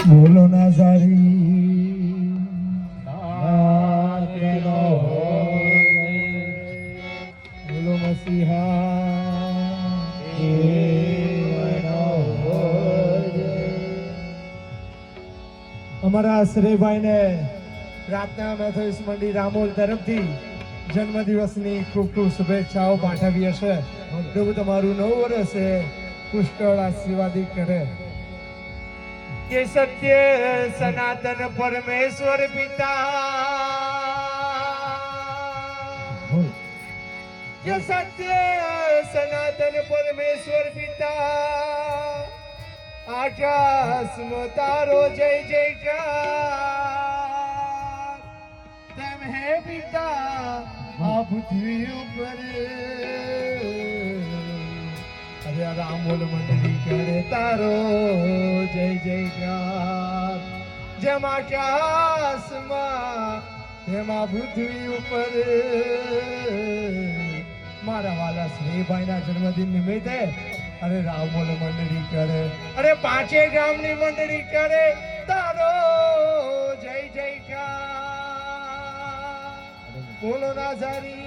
બોલો ના સારી બોલો મસીહા અમારા શ્રીભાઈ ને પ્રાર્થના મેથોડિસ્ટ મંડળી રામોલ તરફથી જન્મદિવસની ખૂબ ખૂબ શુભેચ્છાઓ પાઠવીએ છે. પ્રભુ તમારું નવું વર્ષ પુષ્કળ આશીર્વાદિત કરે. કે સત્ય સનાતન પરમેશ્વર પિતા, કે સત્ય સનાતન પરમેશ્વર પિતા, આકાશમાં તારો જય જયકાર, તેમ હે પિતા આ પૃથ્વી ઉપર રામોલ મંડળી કરે તારો જય જયકાર. જેમ આકાશમાં તેમ આ પૃથ્વી ઉપર મારા વાલા શ્રીભાઈના જન્મદિન નિમિત્તે અરે રામોલ મંડળી કરે, અરે પાંચે ગામની મંડળી કરે તારો જય જયકાર. બોલો નાઝારી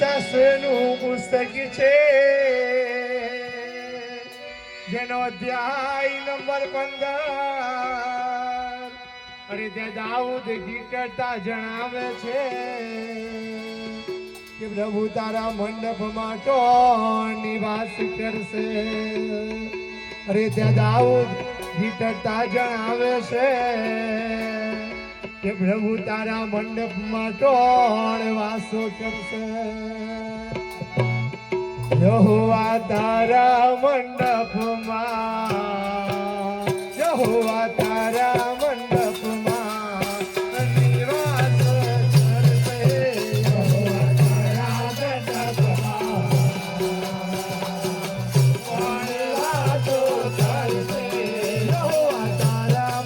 શાસ્ત્રનું પુસ્તક છે જેનો અધ્યાય નંબર 15 અરે તે દાઉદ ગીતતા જણાવે છે કે પ્રભુ તારા મંડપમાં કોણ નિવાસ કરશે. અરે તે દાઉદ ગીતતા જણાવે છે કે પ્રભુ તારા મંડપમાં કોણ વાસો કરશે. યહોવા તારા મંડપમાં, યહોવા તારા મંડપમાં નિવાસ કરશે. યહોવા તારા મંડપમાં કોણ વાસો કરશે. યહોવા તારા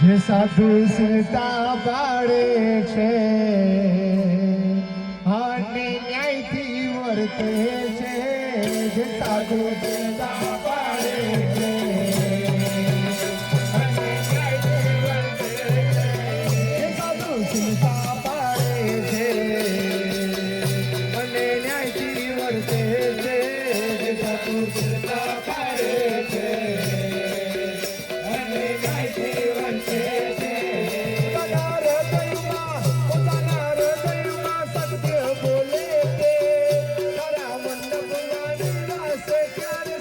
જે સાધુ સંતા પાડે છે અને ન્યાયથી વર્તે છે. જે સાધુ સંતા પાડે છે અને ન્યાયથી વર્તે છે. જે સાધુ સંતા પાડે છે અને ન્યાયથી વર્તે છે. જે સાધુ સંતા પાડે છે બોલે તે તારા મંડપમાં નિવાસ કરે.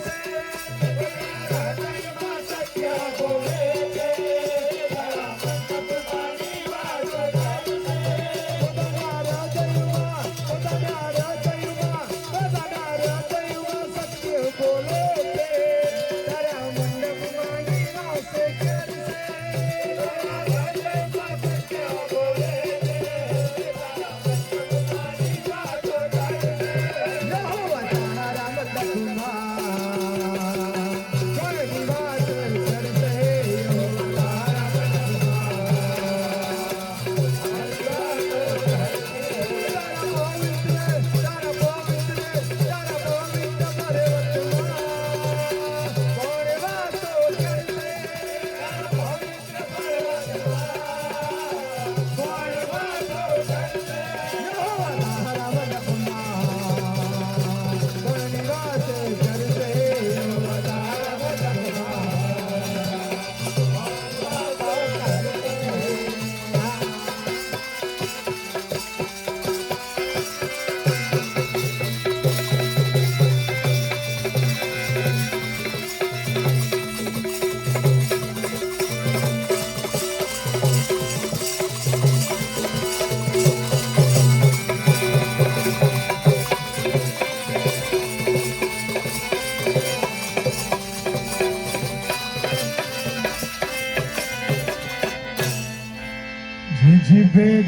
હે